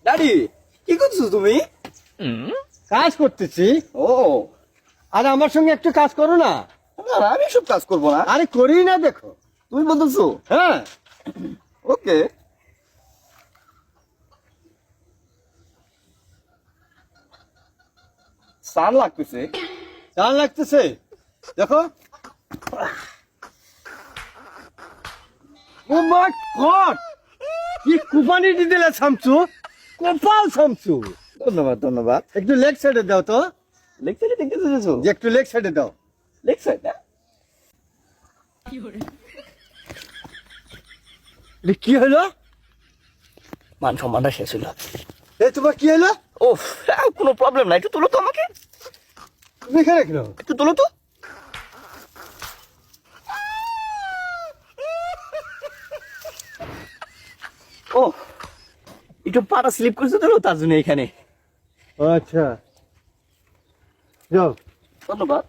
Daddy কি করছো তুমি? কাজ করতেছি। ও আর আমার সঙ্গে একটু কাজ করো না। না না, আমি সব কাজ করবো না। আরে করি না, দেখো। তুমি বলতেছো? হ্যাঁ, ওকে। সান লাগতেছে। টান লাগতেছে, দেখো। ও মাই গড, কি কুপানিটি দিলে শামসু, কপাল শামসু। ধন্যবাদ ধন্যবাদ। একটু লেগ সাইডে দাও তো, লেগ সাইডে দেখতে চেয়েছো? যে একটু লেগ সাইডে দাও। লেগ সাইড না? এটা কি হলো? মান সম্মানটা শেষ হলো। এই তোমার কি হলো? ও কোনো প্রবলেম নাই, একটু তুলো তো আমাকে, তুমি এখানে কেন? একটু তুলো তো। ও একটু পাটা স্লিপ করছে তো, তার জন্য এখানে। আচ্ছা, যাও। ধন্যবাদ।